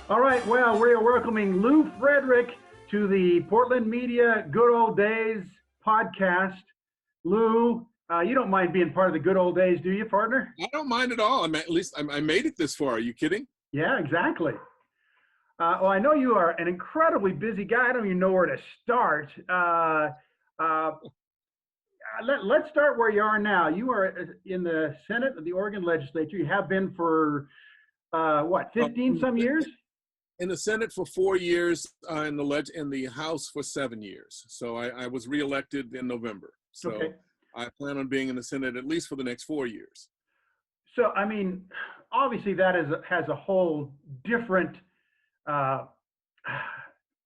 All right, well, we are welcoming Lew Frederick to the Portland Media Good Old Days podcast. Lew, you don't mind being part of the good old days, do you, partner? I don't mind at all. At least I made it this far. Are you kidding? Yeah, exactly. Well, I know you are an incredibly busy guy. I don't even know where to start. Uh, let's start where you are now. You are in the Senate of the Oregon Legislature. You have been for, what, Uh, 15 some years? in the Senate for 4 years, in the House for 7 years. So I was reelected in November. Okay. So I plan on being in the Senate at least for the next 4 years. So, I mean, obviously that has a whole different uh,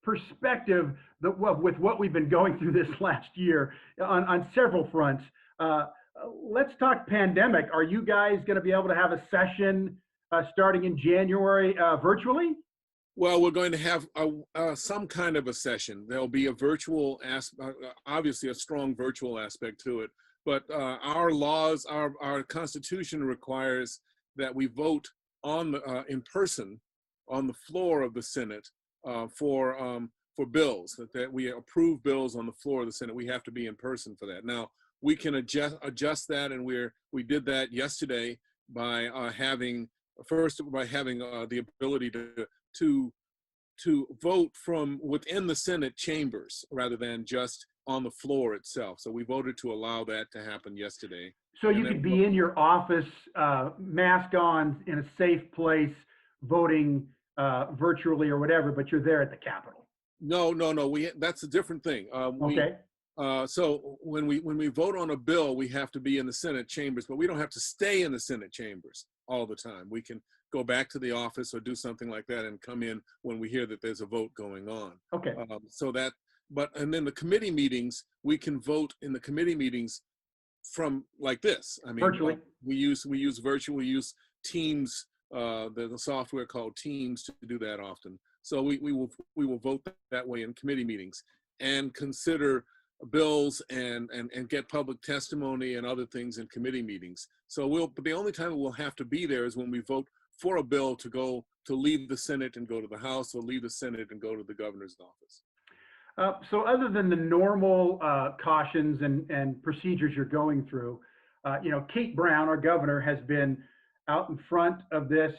perspective with what we've been going through this last year on several fronts. Uh, let's talk pandemic. Are you guys going to be able to have a session starting in January virtually? Well, we're going to have some kind of a session. There'll be a obviously a strong virtual aspect to it. But our laws, our Constitution requires that we vote in person on the floor of the Senate for bills, that we approve bills on the floor of the Senate. We have to be in person for that. Now, we can adjust that, and we did that yesterday by having the ability to vote from within the Senate chambers rather than just on the floor itself. So we voted to allow that to happen yesterday. So you could be in your office, mask on, in a safe place, voting virtually or whatever, but you're there at the Capitol. No. That's a different thing. Okay. So when we vote on a bill, we have to be in the Senate chambers, but we don't have to stay in the Senate chambers all the time. We can go back to the office or do something like that and come in when we hear that there's a vote going on. Okay. And then the committee meetings, we can vote in the committee meetings from like this. I mean, virtually. We use virtual. We use Teams, the software called Teams to do that often. So we will vote that way in committee meetings and consider bills and get public testimony and other things in committee meetings. So but the only time we'll have to be there is when we vote for a bill to leave the Senate and go to the House, or leave the Senate and go to the governor's office. So other than the normal cautions and procedures you're going through, Kate Brown, our governor, has been out in front of this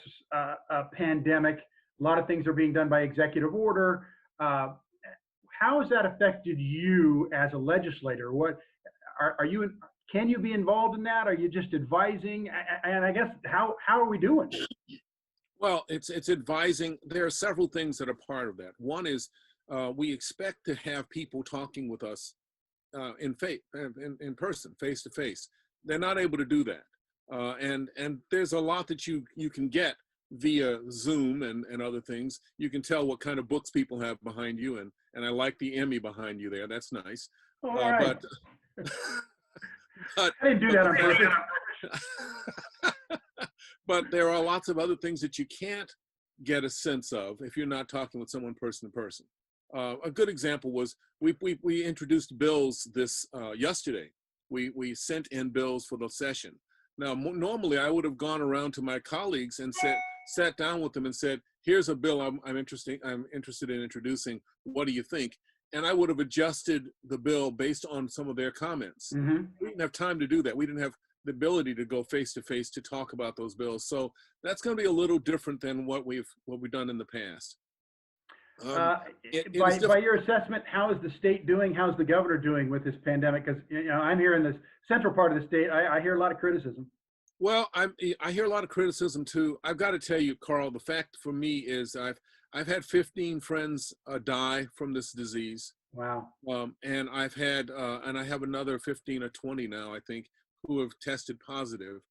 pandemic. A lot of things are being done by executive order. How has that affected you as a legislator? What are you? Can you be involved in that? Are you just advising? And I guess how are we doing? Well, it's advising. There are several things that are part of that. One is we expect to have people talking with us in person, face to face. They're not able to do that, and there's a lot that you can get via Zoom and other things. You can tell what kind of books people have behind you, and I like the Emmy behind you there. That's nice. All right. But I didn't do that on purpose. But there are lots of other things that you can't get a sense of if you're not talking with someone person to person. A good example was we introduced bills this yesterday. We sent in bills for the session. Now, normally I would have gone around to my colleagues and sat down with them and said, "Here's a bill I'm interested in introducing. What do you think?" And I would have adjusted the bill based on some of their comments. Mm-hmm. We didn't have time to do that. We didn't have the ability to go face to face to talk about those bills. So that's going to be a little different than what we've done in the past. By your assessment, how is the state doing? How's the governor doing with this pandemic? Because I'm here in the central part of the state. I hear a lot of criticism. Well, I hear a lot of criticism too. I've got to tell you, Carl, the fact for me is I've had 15 friends die from this disease. Wow. And I have another 15 or 20 now, I think, who have tested positive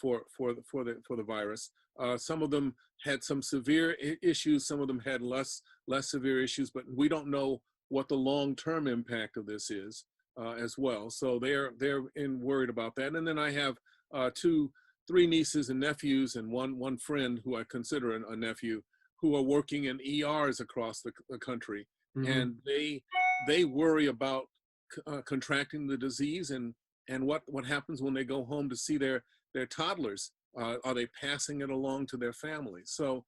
for the virus. Some of them had some severe issues. Some of them had less severe issues, but we don't know what the long-term impact of this is as well. So they're worried about that. And then I have three nieces and nephews and one friend who I consider a nephew, who are working in ERs across the country. Mm-hmm. And they worry about contracting the disease and what happens when they go home to see their toddlers. Are they passing it along to their families? So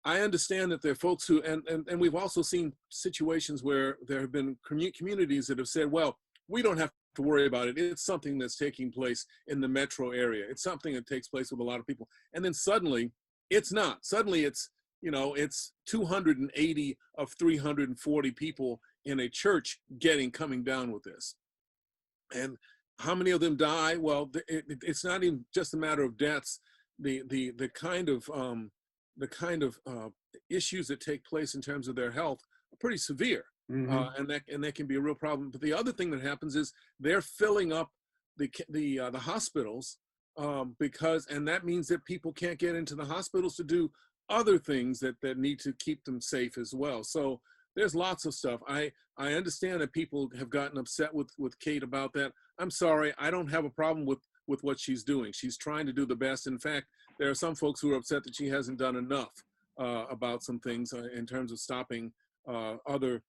I understand that there are folks who, and we've also seen situations where there have been communities that have said, well, we don't have to worry about it. It's something that's taking place in the metro area. It's something that takes place with a lot of people. And then suddenly it's not. Suddenly it's, you know, it's 280 of 340 people in a church coming down with this. And how many of them die? Well, it's not even just a matter of deaths. The kind of issues that take place in terms of their health are pretty severe, and that can be a real problem. But the other thing that happens is they're filling up the hospitals because, and that means that people can't get into the hospitals to do other things that need to keep them safe as well. So there's lots of stuff. I understand that people have gotten upset with Kate about that. I'm sorry, I don't have a problem with what she's doing. She's trying to do the best. In fact, there are some folks who are upset that she hasn't done enough about some things in terms of stopping other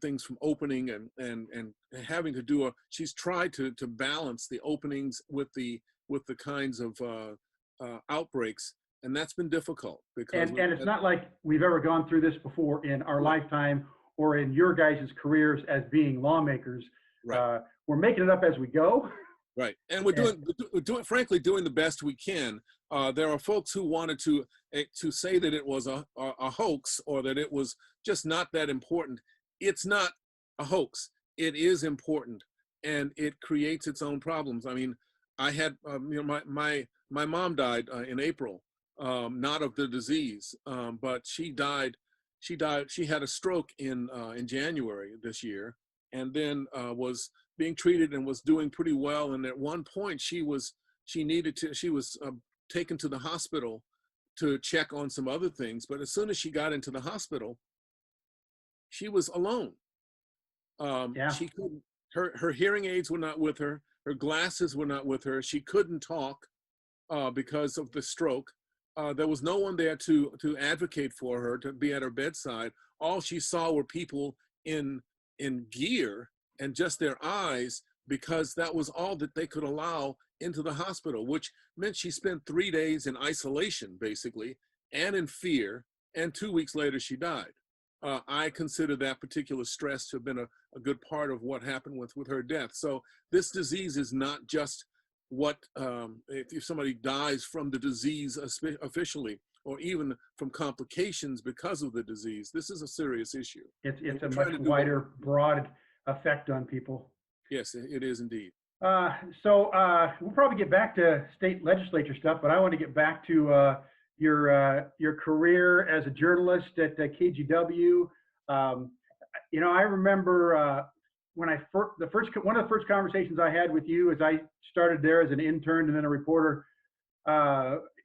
things from opening and having to do she's tried to balance the openings with the kinds of outbreaks, and that's been difficult because and it's not like we've ever gone through this before in our lifetime or in your guys' careers as being lawmakers. Right. We're making it up as we go. Right, and we're doing frankly doing the best we can. There are folks who wanted to say that it was a hoax or that it was just not that important. It's not a hoax. It is important, and it creates its own problems. I mean, I had you know, my mom died in April, not of the disease, but she died. She had a stroke in January this year, and then was being treated and was doing pretty well. And at one point she was taken to the hospital to check on some other things. But as soon as she got into the hospital, she was alone. She couldn't, her hearing aids were not with her. Her glasses were not with her. She couldn't talk because of the stroke. There was no one there to advocate for her, to be at her bedside. All she saw were people in gear and just their eyes, because that was all that they could allow into the hospital, which meant she spent 3 days in isolation, basically, and in fear, and 2 weeks later she died. I consider that particular stress to have been a good part of what happened with her death. So this disease is not just what, if somebody dies from the disease officially, or even from complications because of the disease, this is a serious issue. It's a much wider, broad effect on people. Yes, it is indeed. So we'll probably get back to state legislature stuff, but I want to get back to your career as a journalist at KGW. You know, I remember when one of the first conversations I had with you as I started there as an intern and then a reporter.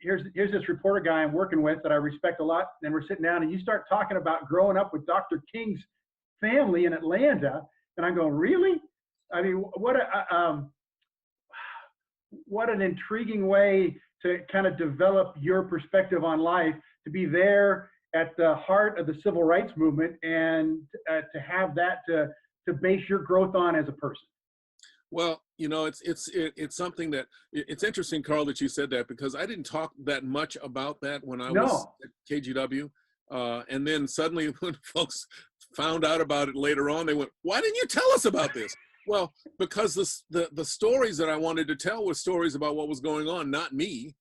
Here's this reporter guy I'm working with that I respect a lot, and we're sitting down, and you start talking about growing up with Dr. King's family in Atlanta, and I'm going, really? I mean, what an intriguing way to kind of develop your perspective on life, to be there at the heart of the civil rights movement, and to have that to base your growth on as a person. Well, you know, it's something that it's interesting, Carl, that you said that, because I didn't talk that much about that when I was at KGW, and then suddenly when folks found out about it later on, they went, "Why didn't you tell us about this?" Well, because the stories that I wanted to tell were stories about what was going on, not me,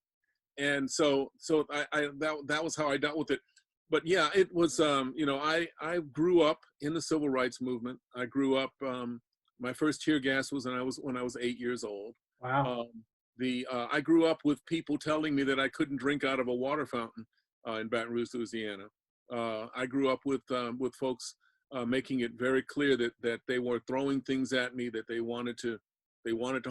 and so that was how I dealt with it. But yeah, it was you know, I grew up in the civil rights movement. I grew up. My first tear gas was when I was 8 years old. Wow. I grew up with people telling me that I couldn't drink out of a water fountain in Baton Rouge, Louisiana. I grew up with folks making it very clear that they were throwing things at me, that they wanted to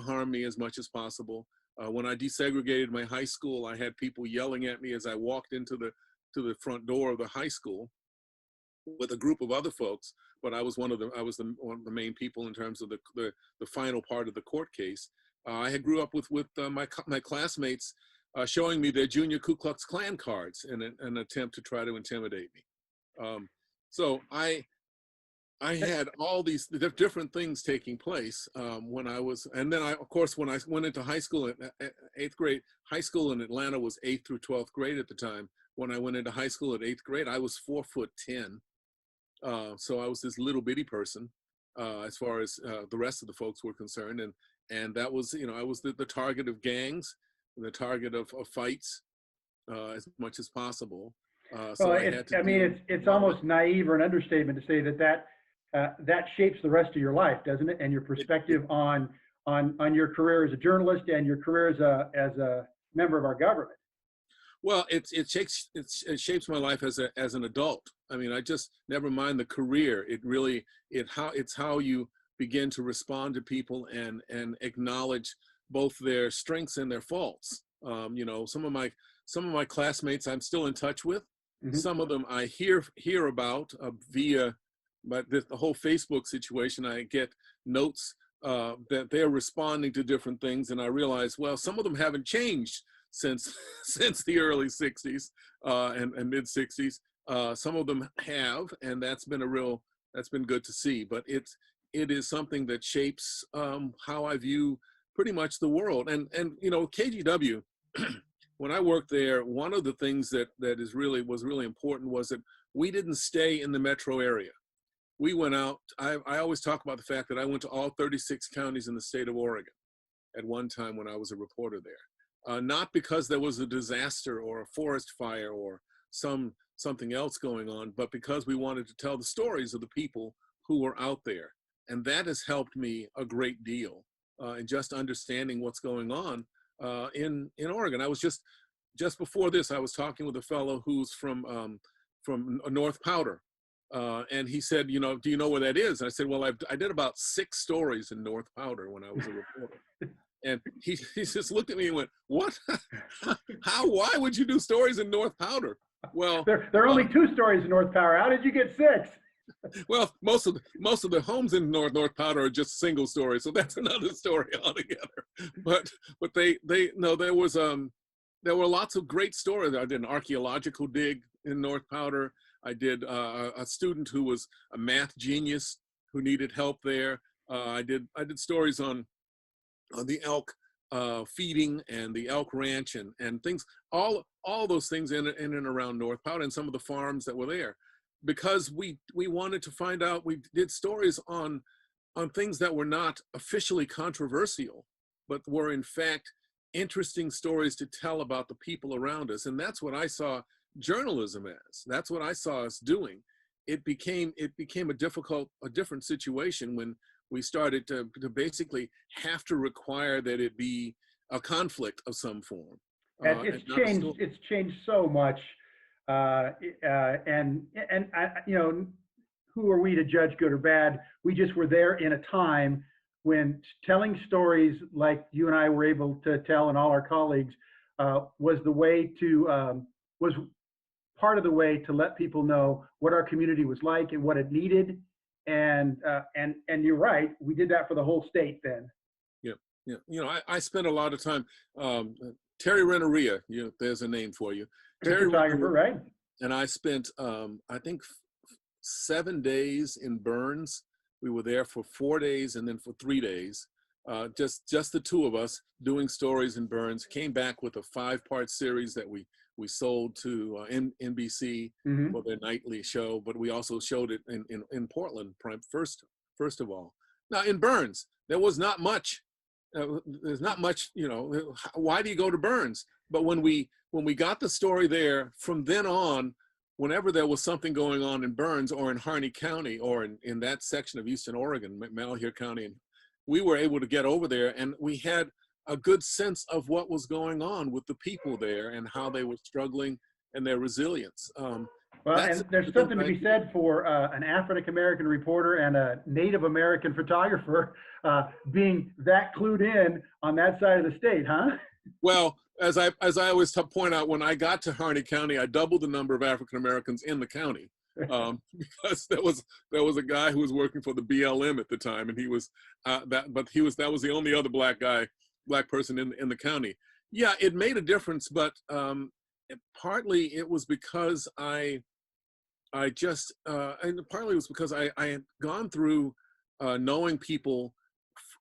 harm me as much as possible. When I desegregated my high school, I had people yelling at me as I walked into the front door of the high school with a group of other folks, but I was one of the main people in terms of the final part of the court case. I grew up with my classmates showing me their junior Ku Klux Klan cards in an attempt to try to intimidate me. So I had all these different things taking place when I was, and then of course, when I went into high school, 8th grade, high school in Atlanta was 8th through 12th grade at the time. when I went into high school at 8th grade, I was 4'10". So I was this little bitty person as far as the rest of the folks were concerned. And that was, you know, I was the target of gangs, the target of fights as much as possible. Well, So I had to I mean, deal with it's a lot of it. almost naive or an understatement to say that shapes the rest of your life, doesn't it? And your perspective on your career as a journalist and your career as a member of our government. Well, it shapes my life as an adult. I mean, I just never mind the career. It's how you begin to respond to people and acknowledge both their strengths and their faults. You know, some of my classmates I'm still in touch with. Mhm. Some of them I hear about via, but the whole Facebook situation. I get notes that they're responding to different things, and I realize, well, some of them haven't changed since since the early 60s and mid 60s. Some of them have, and that's been good to see. But it is something that shapes how I view pretty much the world. And you know, KGW, when I worked there, one of the things that was really important was that we didn't stay in the metro area. We went out. I always talk about the fact that I went to all 36 counties in the state of Oregon at one time when I was a reporter there. Not because there was a disaster or a forest fire or something else going on, but because we wanted to tell the stories of the people who were out there. And that has helped me a great deal in just understanding what's going on in Oregon. I was just before this, I was talking with a fellow who's from North Powder. And he said, you know, do you know where that is? And I said, well, I did about 6 stories in North Powder when I was a reporter. And he just looked at me and went, what? Why would you do stories in North Powder? Well, there are only 2 stories in North Power. How did you get 6? Well, most of the homes in North Powder are just single stories, so that's another story altogether. But they no, there were lots of great stories. I did an archaeological dig in North Powder. I did a student who was a math genius who needed help there. I did stories on the elk feeding and the elk ranch and things, all those things in and around North Powder and some of the farms that were there, because we wanted to find out. We did stories on things that were not officially controversial, but were in fact interesting stories to tell about the people around us. And that's what I saw journalism as. That's what I saw us doing. It became a different situation when we started to basically have to require that it be a conflict of some form. It's changed so much, and you know, who are we to judge good or bad? We just were there in a time when telling stories like you and I were able to tell, and all our colleagues, was part of the way to let people know what our community was like and what it needed. And you're right, we did that for the whole state then. Yeah, yeah. You know, I spent a lot of time. Terry Renneria, there's a name for you. Good Terry photographer, Renneria, right? and I spent I think 7 days in Burns. We were there for 4 days and then for 3 days. Just the two of us doing stories in Burns. Came back with a 5-part series that we sold to NBC Mm-hmm. for their nightly show, but we also showed it in Portland first of all. Now in Burns, there was not much. There's not much, you know. Why do you go to Burns? But when we got the story there, from then on, whenever there was something going on in Burns or in Harney County or in that section of Eastern Oregon, Malheur County, and we were able to get over there, and we had a good sense of what was going on with the people there and how they were struggling and their resilience. Well, and there's something to be said for an African American reporter and a Native American photographer being that clued in on that side of the state, huh? Well, as I always point out, when I got to Harney County, I doubled the number of African Americans in the county because there was a guy who was working for the BLM at the time, and he was that was the only other black person in the county. Yeah, it made a difference, but partly it was because and partly it was because I had gone through knowing people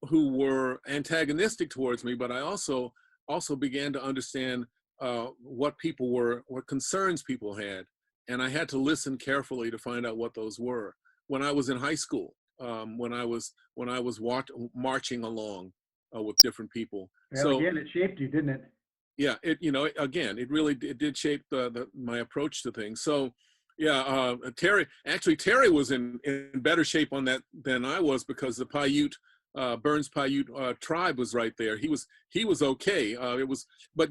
who were antagonistic towards me, but I also began to understand what concerns people had, and I had to listen carefully to find out what those were. When I was in high school, when I was marching along with different people. Well, So again, it shaped you, didn't it? yeah, it really did shape my approach to things. So yeah, Terry was in better shape on that than I was, because the Paiute Burns Paiute tribe was right there. He was okay. But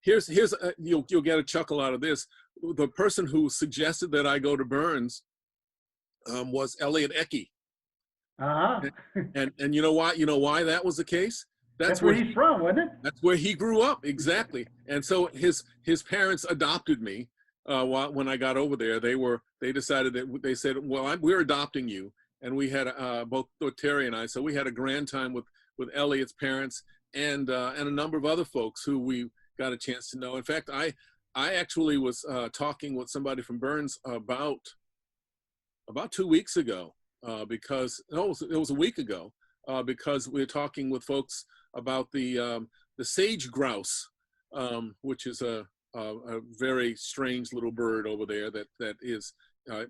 here's you'll get a chuckle out of this. The person who suggested that I go to Burns was Elliot Ecke. Uh-huh. And you know why? You know why that was the case? That's where he's from, wasn't it? That's where he grew up, exactly. And so his parents adopted me when I got over there. They decided that they said, well, we're adopting you. And we had both Terry and I. So we had a grand time with Elliot's parents and a number of other folks who we got a chance to know. In fact, I actually was talking with somebody from Burns about 2 weeks ago, because it was a week ago, because we were talking with folks about the sage grouse, which is a very strange little bird over there that is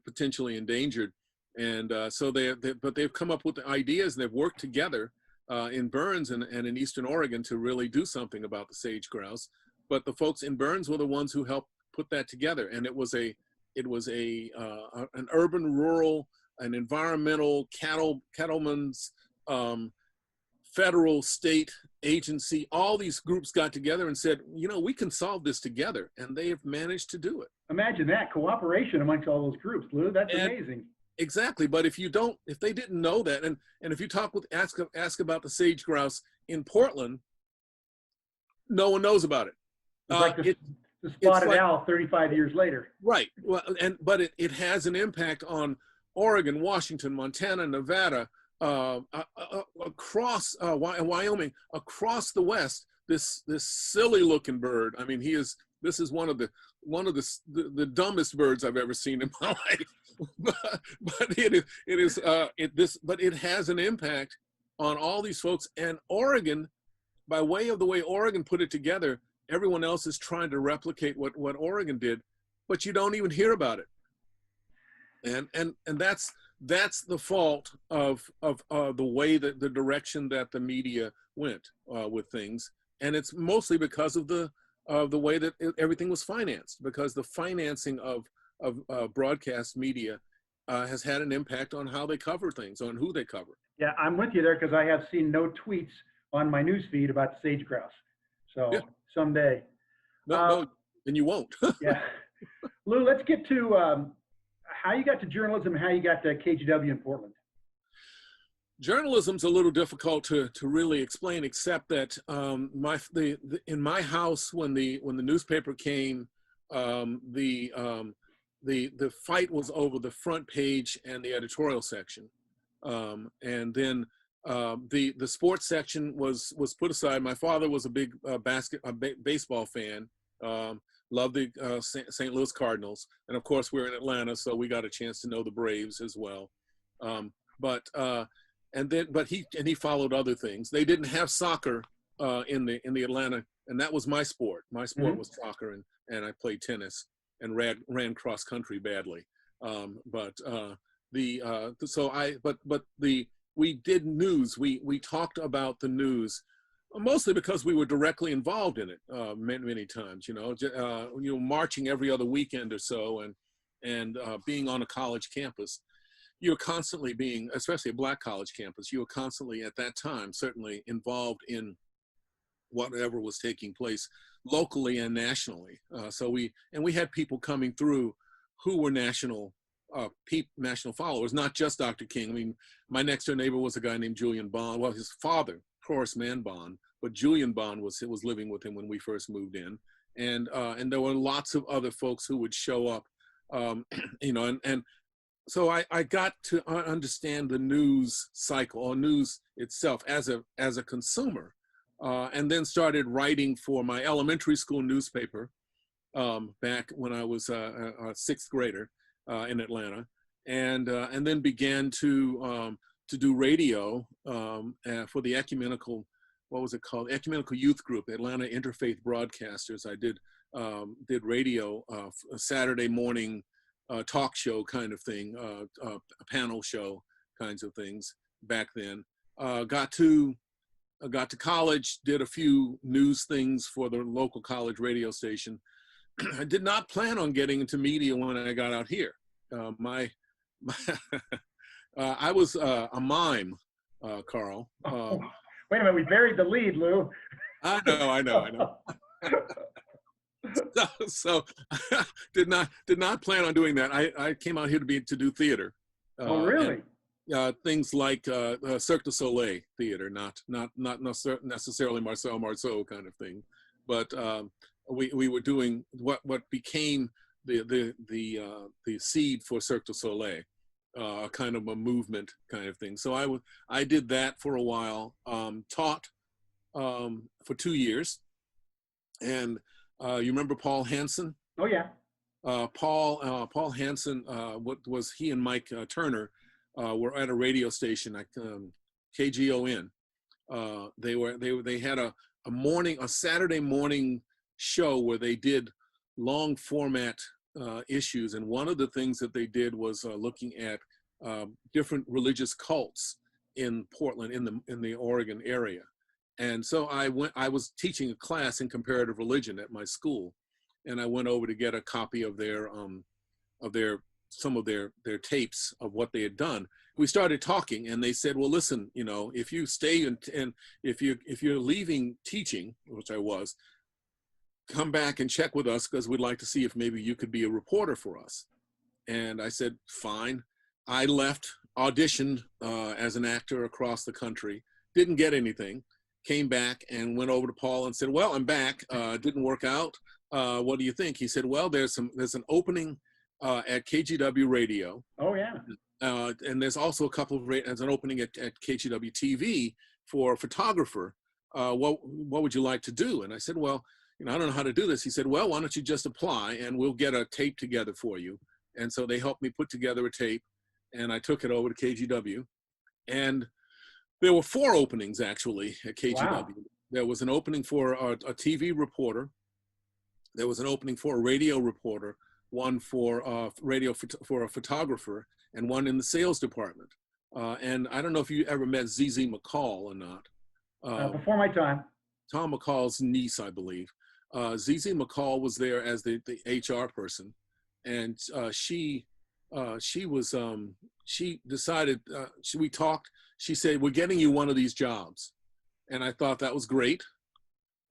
potentially endangered. And so but they've come up with the ideas, and they've worked together in Burns and in Eastern Oregon to really do something about the sage grouse. But the folks in Burns were the ones who helped put that together, and it was an urban, rural, an environmental cattlemen's federal, state agency. All these groups got together and said, we can solve this together, and they have managed to do it. Imagine that cooperation amongst all those groups, Lew. That's amazing. Exactly. But if they didn't know that, and if you ask about the sage grouse in Portland, no one knows about it. It's like the spotted owl 35 years later. Right. Well, but it has an impact on Oregon, Washington, Montana, Nevada, across Wyoming, across the West. This silly looking bird. I mean, this is one of the dumbest birds I've ever seen in my life. but it has an impact on all these folks. And Oregon, by way of the way Oregon put it together, everyone else is trying to replicate what Oregon did, but you don't even hear about it. And that's the fault of the way that the direction that the media went with things. And it's mostly because of the way that everything was financed, because the financing of broadcast media has had an impact on how they cover things, on who they cover. Yeah, I'm with you there, because I have seen no tweets on my news feed about the sage grouse. So yeah. Someday. No, and you won't. Yeah. Lew, let's get to how you got to journalism and how you got to KGW in Portland. Journalism's a little difficult to really explain, except that in my house, when the newspaper came, the fight was over the front page and the editorial section, and then the sports section was put aside. My father was a big baseball fan. Loved the St. Louis Cardinals, and of course we're in Atlanta, so we got a chance to know the Braves as well. But he followed other things. They didn't have soccer in the Atlanta, and that was my sport. My sport was soccer, and I played tennis and ran cross country badly. We did news. We talked about the news, mostly because we were directly involved in it many times. Marching every other weekend or so, and being on a college campus. You're constantly especially a black college campus, you were constantly at that time certainly involved in whatever was taking place locally and nationally. So we had people coming through who were national followers, not just Dr. King. I mean, my next door neighbor was a guy named Julian Bond. Well, his father, Horace Mann Bond, but Julian Bond was living with him when we first moved in, and there were lots of other folks who would show up, and so I got to understand the news cycle or news itself as a consumer, and then started writing for my elementary school newspaper back when I was a sixth grader in Atlanta, and then began to do radio for the ecumenical what was it called? Ecumenical Youth Group, Atlanta Interfaith Broadcasters. I did radio, a Saturday morning talk show kind of thing, a panel show kinds of things back then. Got to college, did a few news things for the local college radio station. I did not plan on getting into media when I got out here. I was a mime, Carl. Wait a minute, we buried the lead, Lew. I know. So did not plan on doing that. I came out here to do theater. Oh, really? And, things like Cirque du Soleil theater, not necessarily Marcel Marceau kind of thing, but we were doing what became the seed for Cirque du Soleil, kind of a movement kind of thing. So I did that for a while, taught for 2 years, and you remember Paul Hansen? Oh yeah. Paul Hansen, he and Mike Turner were at a radio station, KGON. They had a Saturday morning show where they did long format issues, and one of the things that they did was looking at different religious cults in Portland, in the Oregon area. And so I was teaching a class in comparative religion at my school, and I went over to get a copy of some of their tapes of what they had done. We started talking, and they said, well, listen, if you stay and if you're leaving teaching, which I was, come back and check with us, because we'd like to see if maybe you could be a reporter for us. And I said, fine. I left, auditioned as an actor across the country, didn't get anything, came back and went over to Paul and said, well, I'm back, didn't work out. What do you think? He said, well, there's an opening at KGW Radio. Oh yeah. And there's also there's an opening at KGW TV for a photographer. What would you like to do? And I said, well, I don't know how to do this. He said, well, why don't you just apply and we'll get a tape together for you. And so they helped me put together a tape, and I took it over to KGW. And there were 4 openings actually at KGW. Wow. There was an opening for a TV reporter. There was an opening for a radio reporter, one for for a photographer, and one in the sales department. And I don't know if you ever met ZZ McCall or not. Before my time. Tom McCall's niece, I believe. ZZ McCall was there as the HR person, and she decided, we talked. She said, we're getting you one of these jobs. And I thought that was great.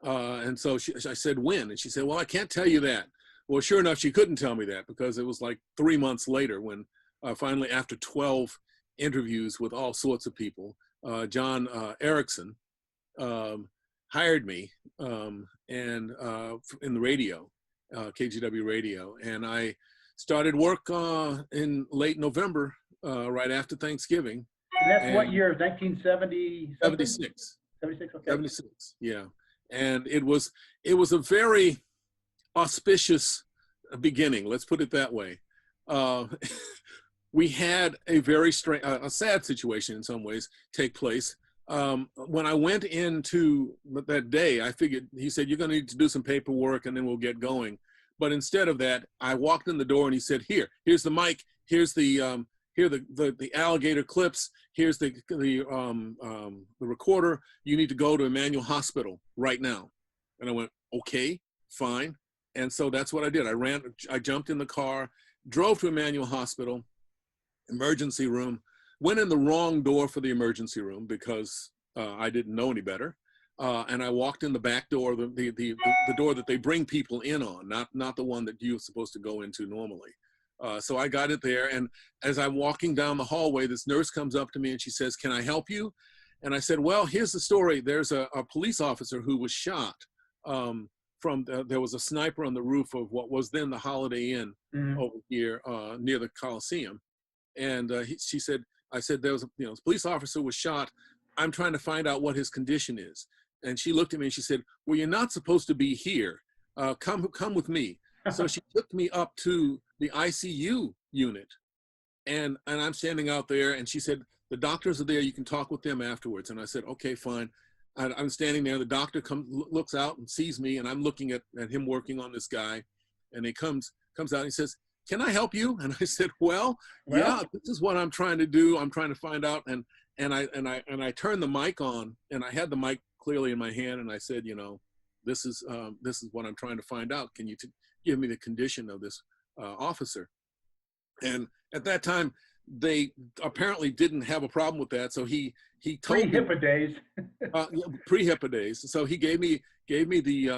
And so I said, when? And she said, well, I can't tell you that. Well, sure enough, she couldn't tell me that, because it was like 3 months later when finally, after 12 interviews with all sorts of people, John Erickson hired me and in the radio, KGW Radio. And I started work in late November, right after Thanksgiving. And that's what year? 1970? 76. 76. Okay. 76. Yeah, and it was a very auspicious beginning. Let's put it that way. We had a very strange, a sad situation in some ways take place. When I went into that day, I figured, he said, you're going to need to do some paperwork and then we'll get going. But instead of that, I walked in the door and he said, here's the mic, here's the alligator clips, here's the recorder. You need to go to Emmanuel Hospital right now. And I went, okay, fine. And so that's what I did. I jumped in the car, drove to Emmanuel Hospital, emergency room, went in the wrong door for the emergency room because I didn't know any better. And I walked in the back door, the door that they bring people in on, not the one that you're supposed to go into normally. So I got it there, and as I'm walking down the hallway, this nurse comes up to me and she says, can I help you? And I said, well, here's the story. There's a police officer who was shot. There was a sniper on the roof of what was then the Holiday Inn over here near the Coliseum. And I said, there was a police officer was shot. I'm trying to find out what his condition is. And she looked at me and she said, well, you're not supposed to be here. Come with me. So she took me up to the ICU unit, and I'm standing out there, and she said, the doctors are there, you can talk with them afterwards. And I said, okay, fine. I'm standing there. The doctor looks out and sees me, and I'm looking at him working on this guy, and he comes out and he says, "Can I help you?" And I said, "Well, yeah, this is what I'm trying to do. I'm trying to find out." And I turned the mic on, and I had the mic clearly in my hand, and I said, "You know, this is what I'm trying to find out. Can you give me the condition of this officer?" And at that time, they apparently didn't have a problem with that, so he told me Pre-HIPAA days. pre-HIPAA days. So he gave me the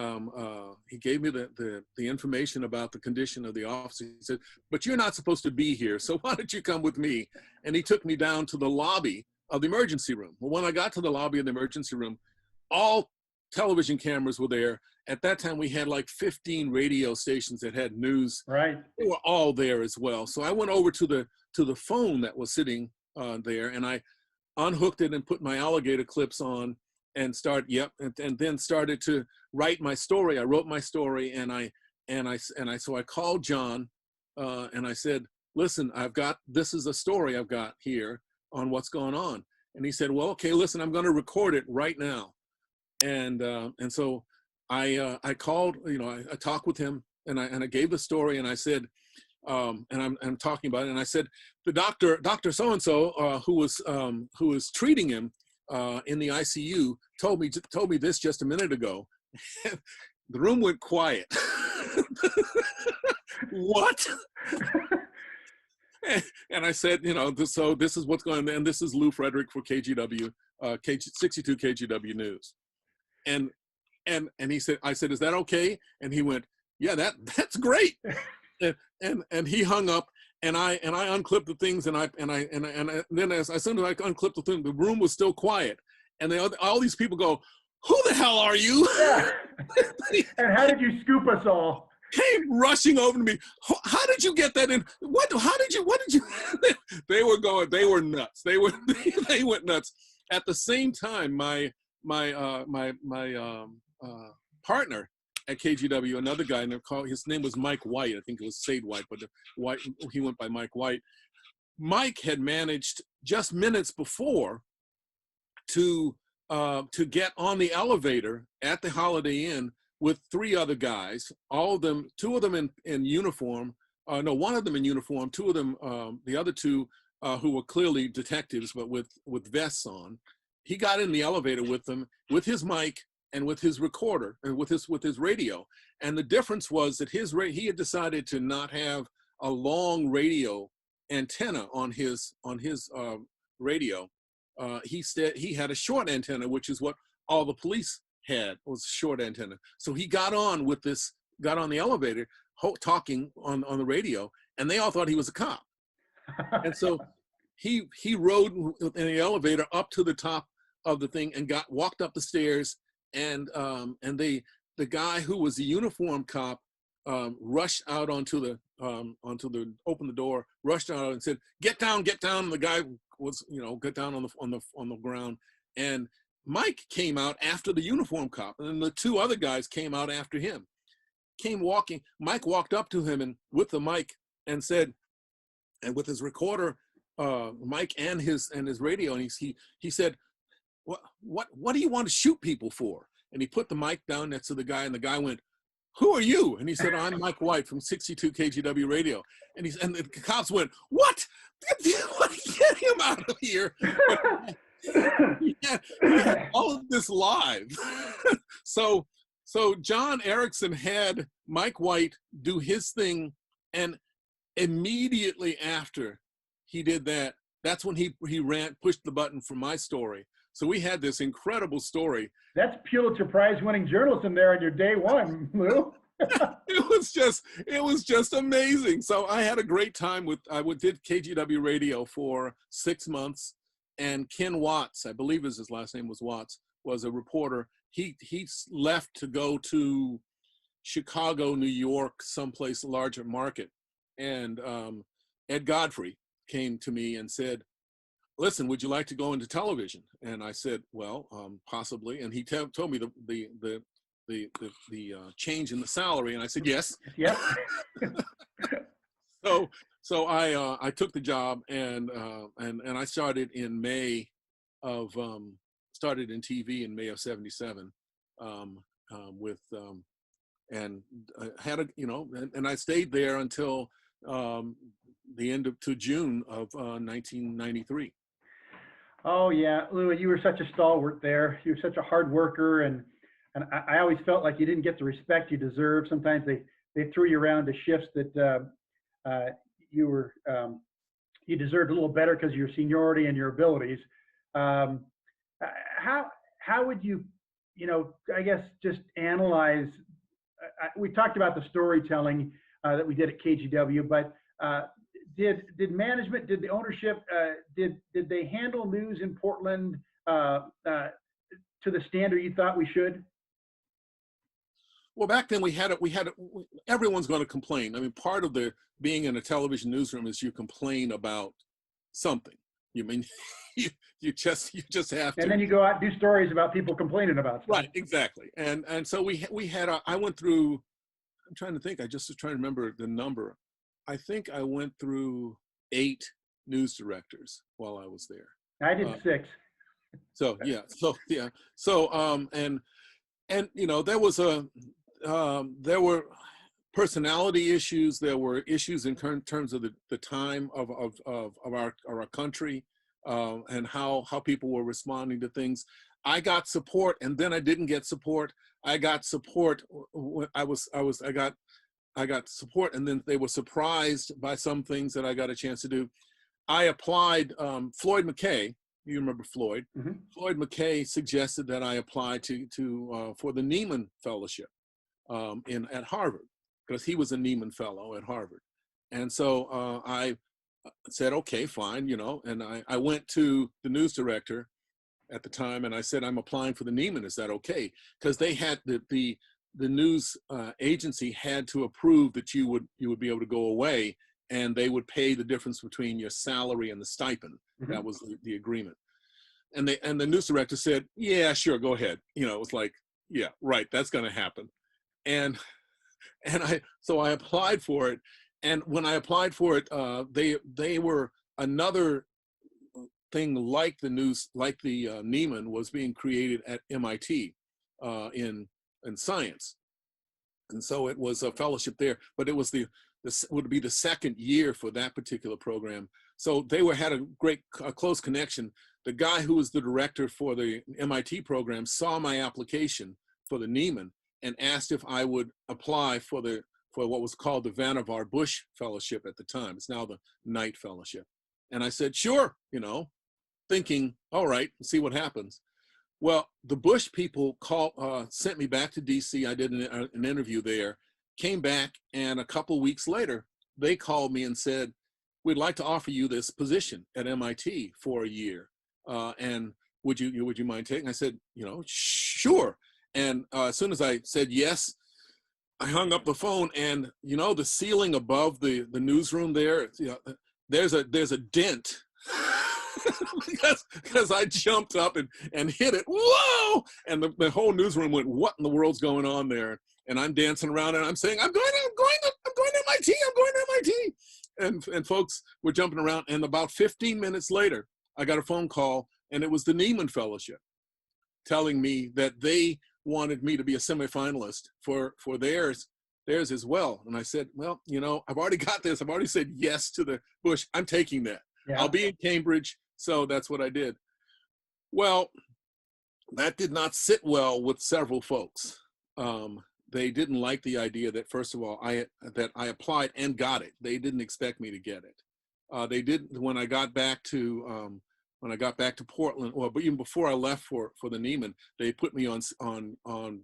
information about the condition of the officer. He said, "But you're not supposed to be here, so why don't you come with me?" And he took me down to the lobby of the emergency room. Well, when I got to the lobby of the emergency room, all television cameras were there. At that time, we had like 15 radio stations that had news. Right. They were all there as well. So I went over to the phone that was sitting there, and I unhooked it and put my alligator clips on and and then started to write my story. I wrote my story, so I called John and I said, "Listen, this is a story I've got here on what's going on." And he said, "Well, okay, listen, I'm going to record it right now." And so I called, I talked with him, and I gave the story, and I said, and I'm talking about it, and I said, the Dr. So-and-so, who was treating him in the ICU told me this just a minute ago. The room went quiet. What? And I said, so this is what's going on, and this is Lew Frederick for KGW, 62 KGW News. And he said, I said, "Is that okay?" And he went, "Yeah, that's great." And he hung up, and I unclipped the things, and then as soon as I unclipped the thing, the room was still quiet, and all these people go, "Who the hell are you?" Yeah. And how did you scoop us all? Came rushing over to me. "How did you get that in? What did you?" They were nuts. They went nuts. At the same time, my partner at KGW, another guy, his name was Mike White. I think it was Sade White, but he went by Mike White. Mike had managed just minutes before to get on the elevator at the Holiday Inn with 3 other guys, all of them, 2 of them in uniform. No, 1 of them in uniform, 2 of them, the other 2 who were clearly detectives, but with vests on. He got in the elevator with them, with his mic and with his recorder and with his radio. And the difference was that he had decided to not have a long radio antenna on his radio. He had a short antenna, which is what all the police had, was short antenna. So he got on the elevator talking on the radio, and they all thought he was a cop. And so he rode in the elevator up to the top of the thing and walked up the stairs, and the guy who was the uniform cop rushed out opened the door, rushed out and said, get down. And the guy was, get down on the ground. And Mike came out after the uniform cop, and then the 2 other guys came out after him. Came walking. Mike walked up to him and with the mic and said, and with his recorder, Mike and his radio, and he said, what do you want to shoot people for? And he put the mic down next to the guy, and the guy went, "Who are you?" And he said, "I'm Mike White from 62 KGW Radio." And the cops went, "What? Get him out of here." He had all of this live. So John Erickson had Mike White do his thing, and immediately after he did that, that's when he pushed the button for my story. So we had this incredible story. That's Pulitzer Prize winning journalism there on your day one, Lew. It was just amazing. So I had a great time did KGW Radio for 6 months, and Ken Watts, I believe his last name was Watts, was a reporter. He left to go to Chicago, New York, someplace larger market. And Ed Godfrey came to me and said, "Listen, would you like to go into television?" And I said, "Well, possibly." And he told me the change in the salary, and I said, "Yes." Yep. So I took the job, and I started in May of started in TV in May of '77 with and had a and I stayed there until the end of to June of 1993. Oh yeah, Lew, you were such a stalwart there. You were such a hard worker, and I always felt like you didn't get the respect you deserve. Sometimes they threw you around to shifts that you were you deserved a little better because of your seniority and your abilities. Um, how would you, I guess just analyze? We talked about the storytelling that we did at KGW, but did management, did the ownership, did they handle news in Portland to the standard you thought we should? Well, back then everyone's going to complain. I mean, part of the being in a television newsroom is you complain about something. You mean you just have to. And then you go out and do stories about people complaining about stuff. Right, exactly. And so we had I went through. I'm trying to think. I just was trying to remember the number. I think I went through 8 news directors while I was there. I did 6. So yeah. And there were personality issues. There were issues in terms of the time of our country and how people were responding to things. I got support, and then I didn't get support. I got support. I got support, and then they were surprised by some things that I got a chance to do. I applied. Floyd McKay, you remember Floyd? Mm-hmm. Floyd McKay suggested that I apply for the Nieman Fellowship at Harvard, because he was a Nieman Fellow at Harvard, and so I said, okay, fine, and I went to the news director at the time, and I said, I'm applying for the Nieman. Is that okay? Because they had the news agency had to approve that you would be able to go away, and they would pay the difference between your salary and the stipend. Mm-hmm. That was the agreement. And the news director said, yeah, sure, go ahead. It was like, yeah, right, that's going to happen. And so I applied for it. And when I applied for it, they were another thing like the Nieman was being created at MIT in science. And so it was a fellowship there, but it was would be the second year for that particular program. So they had a close connection. The guy who was the director for the MIT program saw my application for the Nieman and asked if I would apply for what was called the Vannevar Bush Fellowship at the time. It's now the Knight Fellowship. And I said, sure, thinking, all right, see what happens. Well, the Bush people sent me back to DC. I did an interview there, came back, and a couple weeks later, they called me and said, we'd like to offer you this position at MIT for a year. And would you mind taking? I said, sure. And as soon as I said yes, I hung up the phone, and the ceiling above the newsroom there, there's a dent. because I jumped up and hit it. Whoa! And the whole newsroom went, what in the world's going on there? And I'm dancing around and I'm saying, I'm going to MIT, I'm going to MIT. And folks were jumping around. And about 15 minutes later, I got a phone call, and it was the Nieman Fellowship telling me that they wanted me to be a semifinalist for theirs as well. And I said, well, I've already got this. I've already said yes to the Bush. I'm taking that. Yeah. I'll be in Cambridge. So that's what I did. Well, that did not sit well with several folks. They didn't like the idea that, first of all, that I applied and got it. They didn't expect me to get it. They didn't when I got back to Portland, but even before I left for the Nieman, they put me on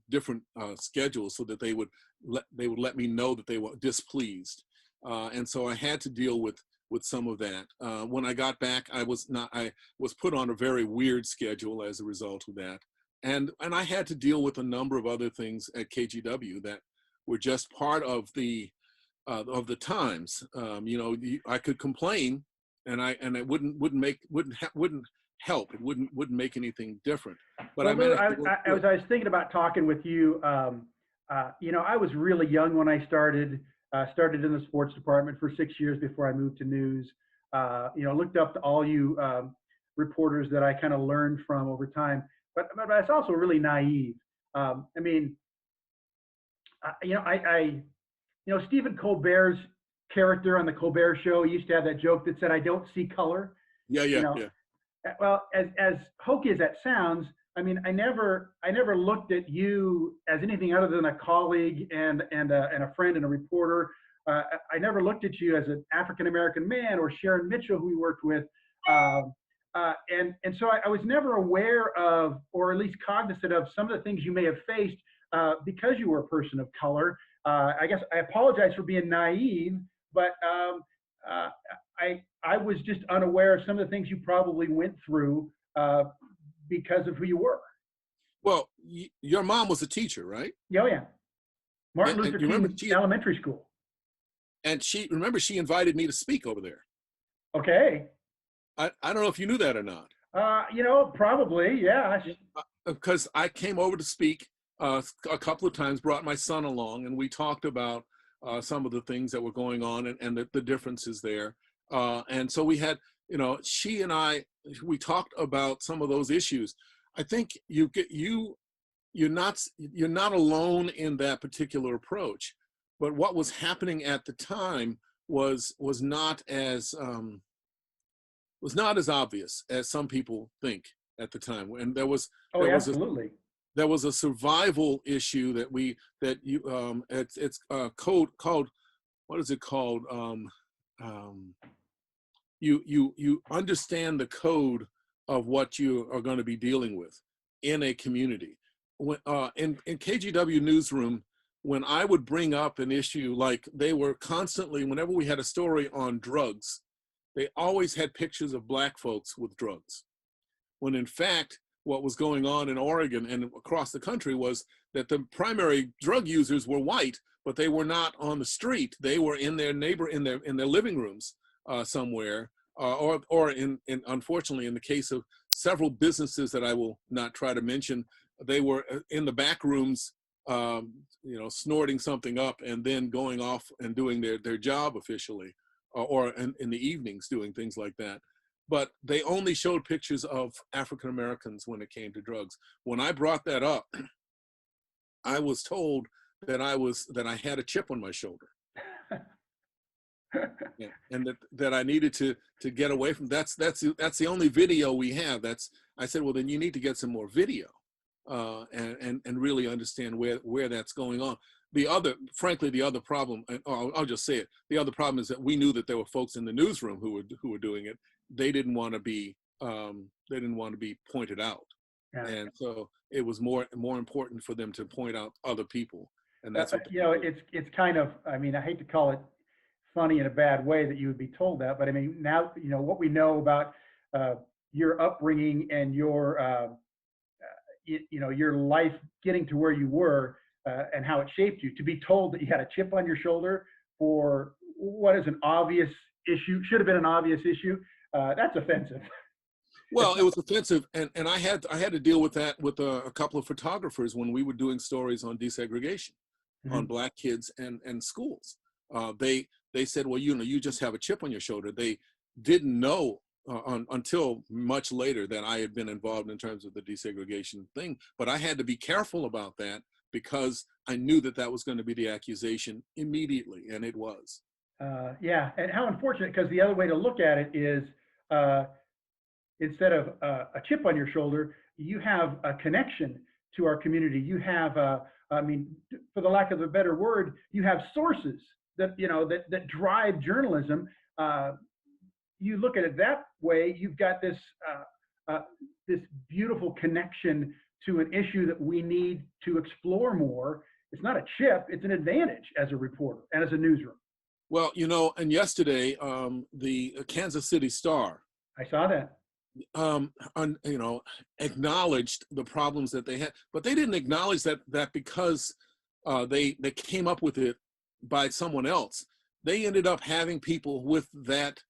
different schedules so that they would let me know that they were displeased, and so I had to deal with some of that. When I got back, I was put on a very weird schedule as a result of that. And I had to deal with a number of other things at KGW that were just part of the times. I could complain, and it wouldn't help. It wouldn't make anything different. But well, I was thinking about talking with you. I was really young when I started. Started in the sports department for 6 years before I moved to news. Looked up to all you reporters that I kind of learned from over time. but it's also really naive. I mean, Stephen Colbert's character on the Colbert Show used to have that joke that said, "I don't see color." Yeah, You yeah, know, yeah. well, as hokey as that sounds, I mean, I never looked at you as anything other than a colleague and a friend and a reporter. I never looked at you as an African American man, or Sharon Mitchell, who we worked with. Um, and so I was never aware of, or at least cognizant of, some of the things you may have faced because you were a person of color. I guess I apologize for being naive, but uh, I was just unaware of some of the things you probably went through because of who you were. Well, your mom was a teacher, right? Oh yeah, Martin And Luther you remember King Elementary School. she invited me to speak over there. Okay. I don't know if you knew that or not. Probably, yeah. Because I came over to speak a couple of times, brought my son along, and we talked about some of the things that were going on, and the differences there. And so we had, she and we talked about some of those issues. I think you're not alone in that particular approach, but what was happening at the time was not as obvious as some people think at the time. And there was Oh, there yeah, was a absolutely. there was a survival issue it's code called, what is it called? Um, you understand the code of what you are going to be dealing with in a community. When in KGW newsroom, when I would bring up an issue, like they were constantly, whenever we had a story on drugs, they always had pictures of black folks with drugs. When in fact, what was going on in Oregon and across the country was that the primary drug users were white, but they were not on the street. They were in their living rooms somewhere, or unfortunately, in the case of several businesses that I will not try to mention, they were in the back rooms, snorting something up and then going off and doing their job officially, or in the evenings doing things like that. But they only showed pictures of African Americans when it came to drugs. When I brought that up, I was told that I had a chip on my shoulder. Yeah, and that I needed to get away from. That's the only video we have. I said, well, then you need to get some more video, and really understand where that's going on. Frankly, the other problem, and I'll just say it. The other problem is that we knew that there were folks in the newsroom who were doing it. They didn't want to be pointed out, Yeah. and so it was more important for them to point out other people, and that's what it's kind of, I mean, I hate to call it funny in a bad way that you would be told that, but I mean, now what we know about your upbringing and your your life getting to where you were, and how it shaped you. To be told that you had a chip on your shoulder for what is an obvious issue, should have been an obvious issue, that's offensive. Well, it was offensive, and I had to deal with that with a couple of photographers when we were doing stories on desegregation, on black kids and schools. They said, well, you just have a chip on your shoulder. They didn't know until much later that I had been involved in terms of the desegregation thing. But I had to be careful about that because I knew that was going to be the accusation immediately, and it was. Yeah, and how unfortunate, because the other way to look at it is, instead of a chip on your shoulder, you have a connection to our community. You have, I mean, for the lack of a better word, you have sources that drive journalism. You look at it that way, you've got this this beautiful connection to an issue that we need to explore more. It's not a chip; it's an advantage as a reporter and as a newsroom. Well, and yesterday, the Kansas City Star, I saw that. Acknowledged the problems that they had, but they didn't acknowledge that because they came up with it by someone else. They ended up having people with that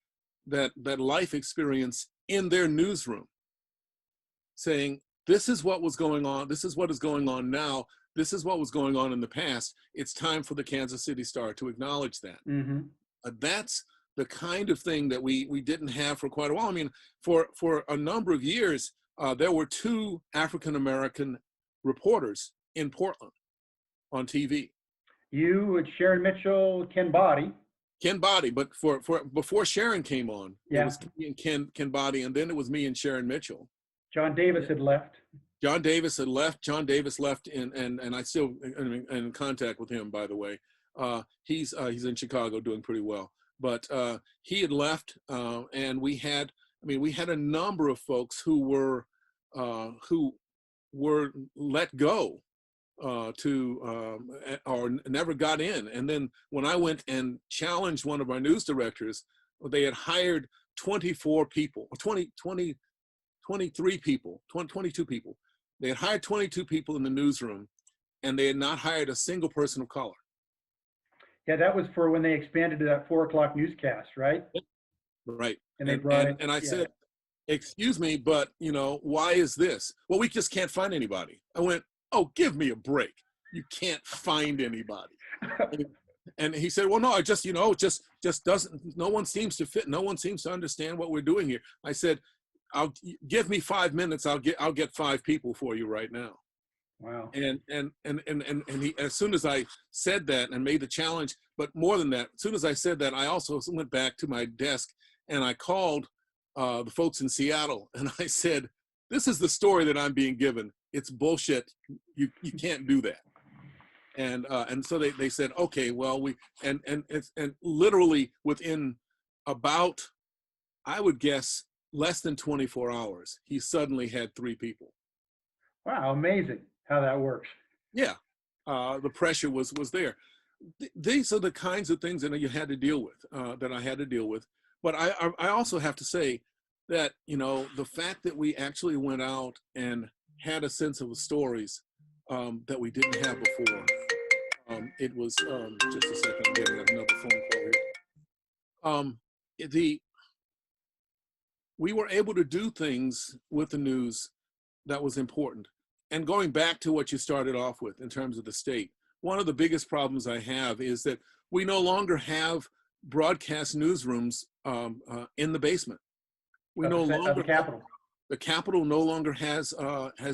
life experience in their newsroom saying, this is what was going on, this is what is going on now, this is what was going on in the past. It's time for the Kansas City Star to acknowledge that. That's the kind of thing that we didn't have for quite a while. I mean, for a number of years, there were two African-American reporters in Portland on TV. You, Sharon Mitchell, Ken Body. Ken Body, but for before Sharon came on, Yeah. it was me and Ken Body, and then it was me and Sharon Mitchell. John Davis had left. John Davis had left. John Davis left, and I still am in contact with him, by the way. He's in Chicago doing pretty well. But he had left, and we had a number of folks who were let go or never got in. And then when I went and challenged one of our news directors, they had hired 24 people, 23 people, 22 people. They had hired 22 people in the newsroom, and they had not hired a single person of color. Yeah, that was for when they expanded to that 4 o'clock newscast, right? Right. And they brought it. And I said, excuse me, but why is this? Well, we just can't find anybody. I went, oh, give me a break. You can't find anybody. And he said, well, no, I just, just doesn't, no one seems to fit. No one seems to understand what we're doing here. I said, give me 5 minutes. I'll get 5 people for you right now. Wow. And he, as soon as I said that and made the challenge, but more than that, as soon as I said that, I also went back to my desk and I called the folks in Seattle and I said, this is the story that I'm being given. It's bullshit. You can't do that. And so they said, okay, well, and literally within about, I would guess, less than 24 hours, he suddenly had 3 people. Wow, amazing how that works. Yeah, the pressure was there. These are the kinds of things that you had to deal with, that I had to deal with. But I also have to say that, the fact that we actually went out and had a sense of the stories that we didn't have before. It was, just a second, I'm getting another phone call here. We were able to do things with the news that was important. And going back to what you started off with in terms of the state, one of the biggest problems I have is that we no longer have broadcast newsrooms in the basement. We no longer, the Capitol no longer has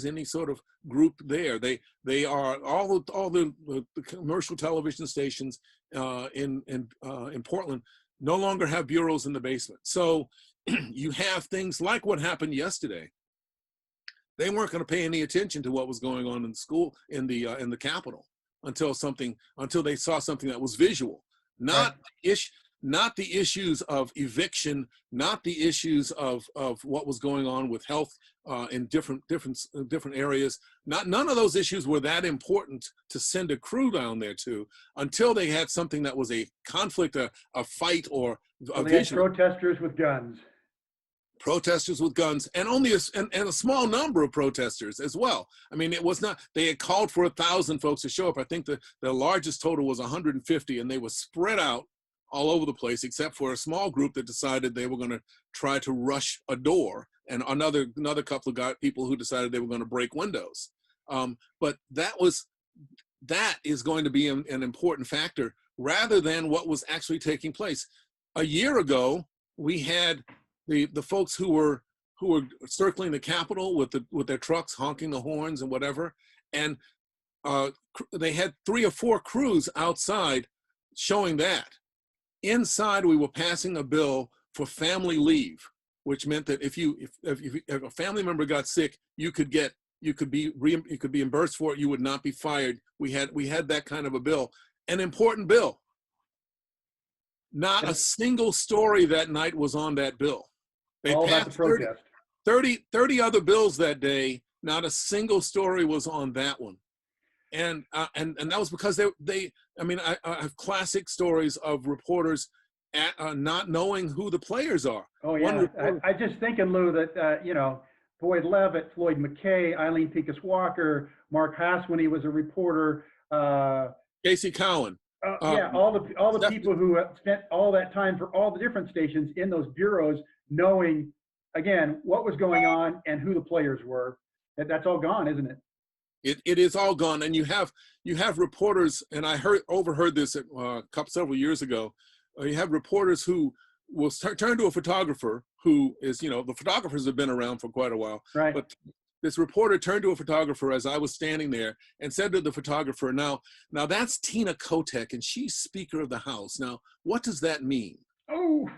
any sort of group there. They are all the commercial television stations in Portland no longer have bureaus in the basement. So you have things like what happened yesterday. They weren't going to pay any attention to what was going on in school in the Capitol until they saw something that was visual, not the issues of eviction, not the issues of what was going on with health in different areas. None of those issues were that important to send a crew down there to until they had something that was a conflict, a fight, or a vision. Protesters with guns. Protesters with guns, and only a small number of protesters as well. I mean, it was not, they had called for 1,000 folks to show up. I think the largest total was 150, and they were spread out all over the place, except for a small group that decided they were going to try to rush a door, and another couple of people who decided they were going to break windows. But that is going to be an important factor rather than what was actually taking place. A year ago, we had the folks who were circling the Capitol with their trucks, honking the horns and whatever, and they had 3 or 4 crews outside showing that. Inside, we were passing a bill for family leave, which meant that if a family member got sick, you could be reimbursed for it. You would not be fired. We had that kind of a bill, an important bill. Not a single story that night was on that bill. They all passed about the protest. 30 other bills that day. Not a single story was on that one. And that was because I have classic stories of reporters not knowing who the players are. Oh yeah, I just thinking, Lew, that Boyd Levitt, Floyd McKay, Eileen Pecos Walker, Mark Haas when he was a reporter, Casey Cowan. All the people who spent all that time for all the different stations in those bureaus, knowing again what was going on and who the players were. That's all gone, isn't it? It is all gone, and you have reporters, and I overheard this several years ago. You have reporters who will turn to a photographer who is, the photographers have been around for quite a while, Right. but this reporter turned to a photographer as I was standing there and said to the photographer, now that's Tina Kotek and she's Speaker of the House. Now, what does that mean? Oh.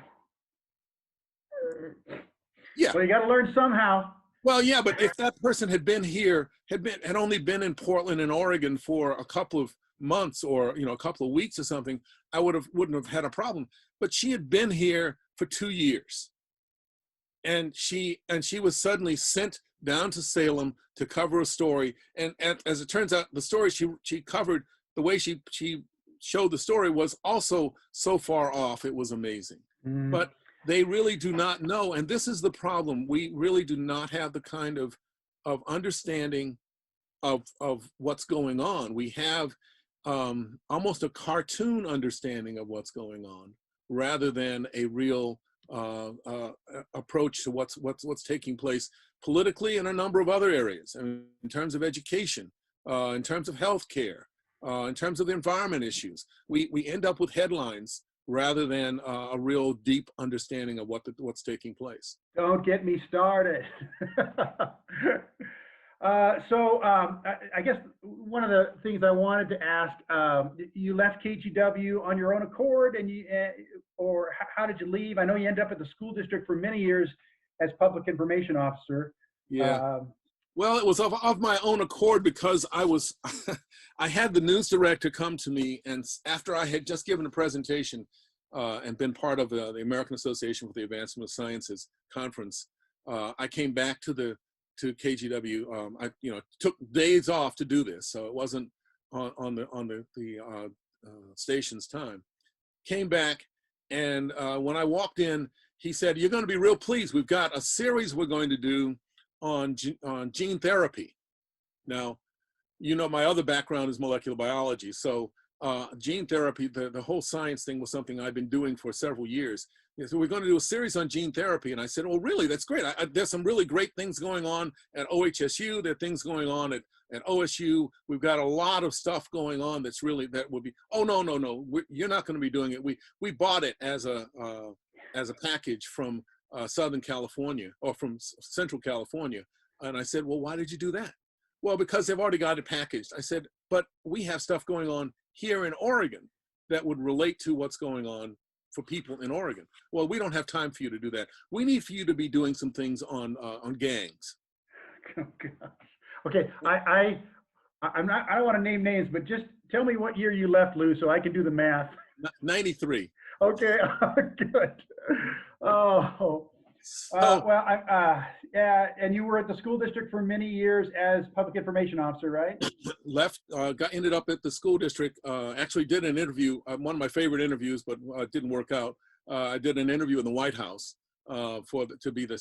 Yeah. Well, you got to learn somehow. Well, yeah, but if that person had been here, had only been in Portland and Oregon for a couple of months or a couple of weeks or something, I wouldn't have had a problem. But she had been here for 2 years, and she was suddenly sent down to Salem to cover a story. And as it turns out, the story she covered, the way she showed the story was also so far off. It was amazing, but they really do not know. And this is the problem. We really do not have the kind of understanding of what's going on. We have almost a cartoon understanding of what's going on rather than a real approach to what's taking place politically in a number of other areas. I mean, in terms of education, in terms of healthcare, in terms of the environment issues. We end up with headlines rather than a real deep understanding of what's taking place. Don't get me started. I guess one of the things I wanted to ask, you left KGW on your own accord, and or how did you leave? I know you ended up at the school district for many years as public information officer. Yeah. Well, it was of my own accord because I had the news director come to me, and after I had just given a presentation and been part of the American Association for the Advancement of Sciences conference, I came back to KGW. I took days off to do this, so it wasn't on the station's time. Came back, and when I walked in, he said, "You're going to be real pleased. We've got a series we're going to do on gene therapy." Now, my other background is molecular biology, so gene therapy, the whole science thing was something I've been doing for several years. So we're going to do a series on gene therapy. And I said, "Oh, really? That's great. There's some really great things going on at OHSU. There are things going on at OSU. We've got a lot of stuff going on that would be," "Oh, no. You're not going to be doing it. We bought it as a package from Southern California or from Central California." And I said, "Well, why did you do that?" "Well, because they've already got it packaged." I said, "But we have stuff going on here in Oregon that would relate to what's going on for people in Oregon." "Well, we don't have time for you to do that. We need for you to be doing some things on gangs." Oh, gosh. Okay, I don't want to name names, but just tell me what year you left, Lew, so I can do the math. 93. Okay, good. Oh, So, yeah, and you were at the school district for many years as public information officer, right? left, ended up at the school district, actually did an interview, one of my favorite interviews, but it didn't work out. I did an interview in the White House to be the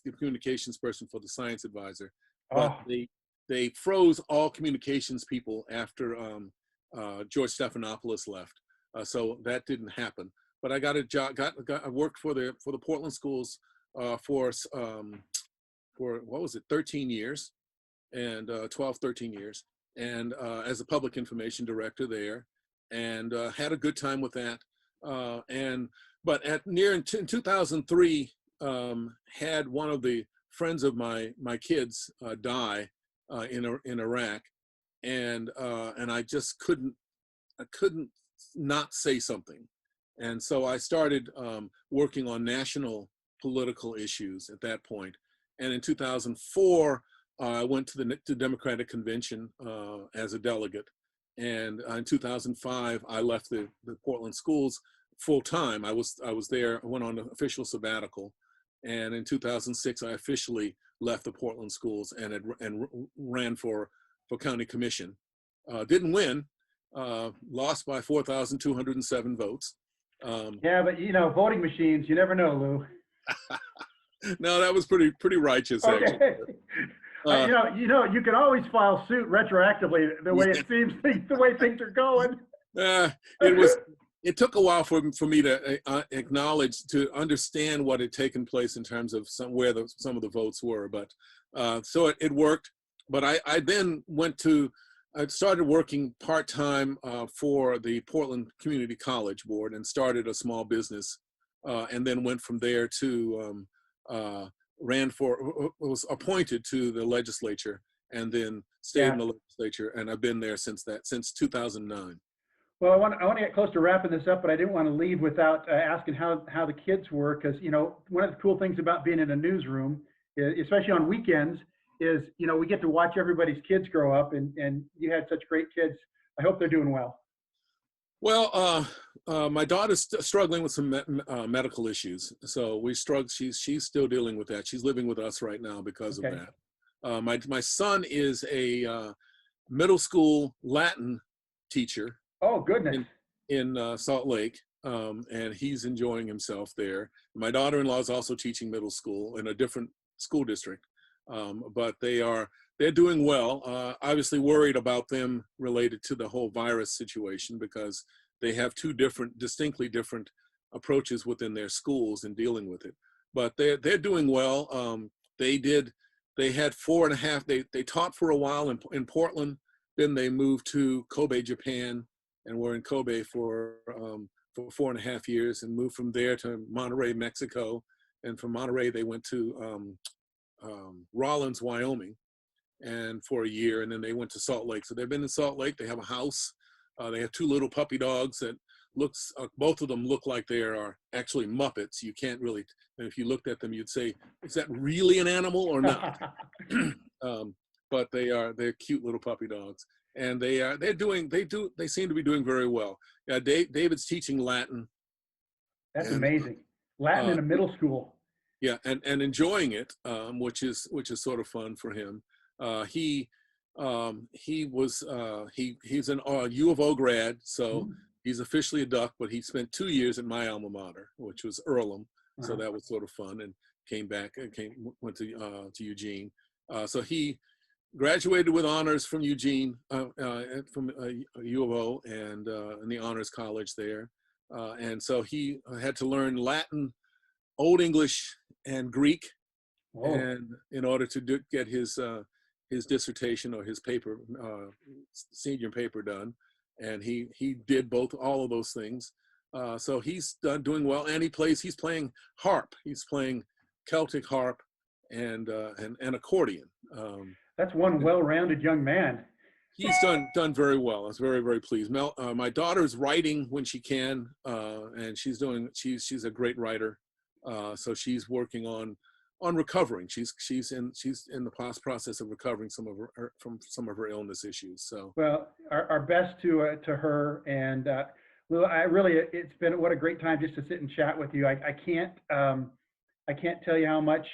the communications person for the science advisor. But they froze all communications people after George Stephanopoulos left. So that didn't happen. But I got a job, I worked for the Portland schools for what was it, 13 years, and 12, 13 years, and as a public information director there, and had a good time with that. But in 2003, had one of the friends of my kids die in Iraq, and I just couldn't not say something. And so I started working on national political issues at that point. And in 2004, I went to the Democratic Convention as a delegate. And in 2005, I left the Portland schools full time. I was there, I went on an official sabbatical. And in 2006, I officially left the Portland schools and ran for county commission. Didn't win, lost by 4,207 votes. Yeah, but voting machines, you never know, Lew. No, that was pretty righteous, okay. actually. You can always file suit retroactively the way it seems, the way things are going. It took a while for me to acknowledge, to understand what had taken place in terms of where some of the votes were. But so it worked. But I then I started working part-time for the Portland Community College Board and started a small business and then went from there to was appointed to the legislature, and then stayed in the legislature, and I've been there since 2009. Well, I want to get close to wrapping this up, but I didn't want to leave without asking how the kids were, because one of the cool things about being in a newsroom, especially on weekends, is we get to watch everybody's kids grow up, and you had such great kids. I hope they're doing well. Well, my daughter's struggling with some medical issues, so we struggle. She's still dealing with that. She's living with us right now because of that. My son is a middle school Latin teacher. Oh, goodness. In Salt Lake, and he's enjoying himself there. My daughter-in-law is also teaching middle school in a different school district, but they're doing well. Obviously worried about them related to the whole virus situation, because they have two distinctly different approaches within their schools in dealing with it. But they're doing well. They had 4.5. They taught for a while in Portland. Then they moved to Kobe, Japan, and were in Kobe for 4.5 years, and moved from there to Monterey, Mexico. And from Monterey, they went to Rollins, Wyoming, and for a year, and then they went to Salt Lake. So they've been in Salt Lake. They have a house. They have 2 little puppy dogs that both of them look like they are actually Muppets. You can't really, and if you looked at them, you'd say, is that really an animal or not? But they're cute little puppy dogs. And they seem to be doing very well. Yeah, David's teaching Latin. That's amazing. Latin in a middle school. Yeah, and enjoying it, which is sort of fun for him. He's an U of O grad, so he's officially a Duck, but he spent 2 years at my alma mater, which was Earlham. So that was sort of fun, and came back and went to Eugene. So he graduated with honors from Eugene, from U of O, and in the honors college there. And so he had to learn Latin, Old English, and Greek, and in order to get his dissertation or his paper, senior paper done. And he did all of those things. So he's doing well, and he's playing harp. He's playing Celtic harp and accordion. That's one well-rounded young man. He's done very well. I was very, very pleased. My daughter's writing when she can, and she's a great writer. So she's working on recovering. She's in the process of recovering from some of her illness issues. So well, our best to her, and Lew, it's been what a great time just to sit and chat with you. I can't tell you how much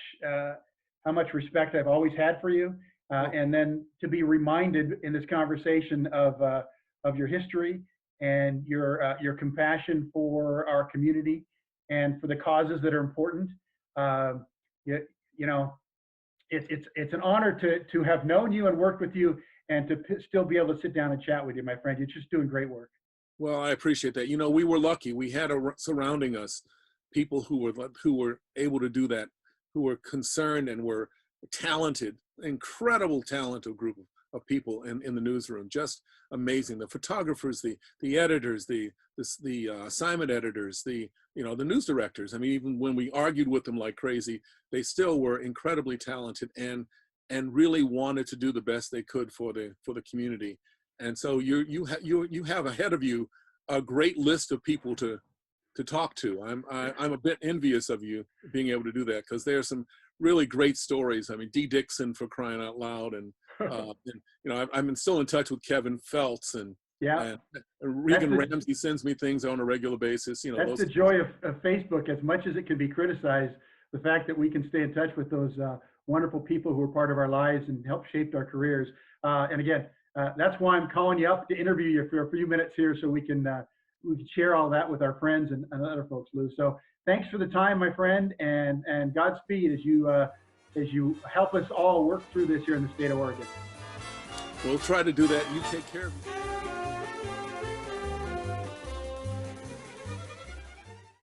respect I've always had for you. And then to be reminded in this conversation of your history and your compassion for our community and for the causes that are important. It's an honor to have known you and worked with you, and to still be able to sit down and chat with you, my friend. You're just doing great work. Well, I appreciate that. We were lucky. We had surrounding us people who were able to do that, who were concerned and were talented, incredible talented group of people in the newsroom. Just amazing. The photographers, the editors, the assignment editors, the news directors. I mean, even when we argued with them like crazy, they still were incredibly talented and really wanted to do the best they could for the community. And so you have ahead of you a great list of people to talk to. I'm a bit envious of you being able to do that, because there's some really great stories. I mean, Dee Dixon, for crying out loud, and I'm still in touch with Kevin Feltz, and Regan Ramsey sends me things on a regular basis. That's the joy of Facebook. As much as it can be criticized, the fact that we can stay in touch with those wonderful people who are part of our lives and help shape our careers. And again, that's why I'm calling you up to interview you for a few minutes here, so we can share all that with our friends and other folks, Lew. So thanks for the time, my friend, and Godspeed as you help us all work through this here in the state of Oregon. We'll try to do that. You take care of me.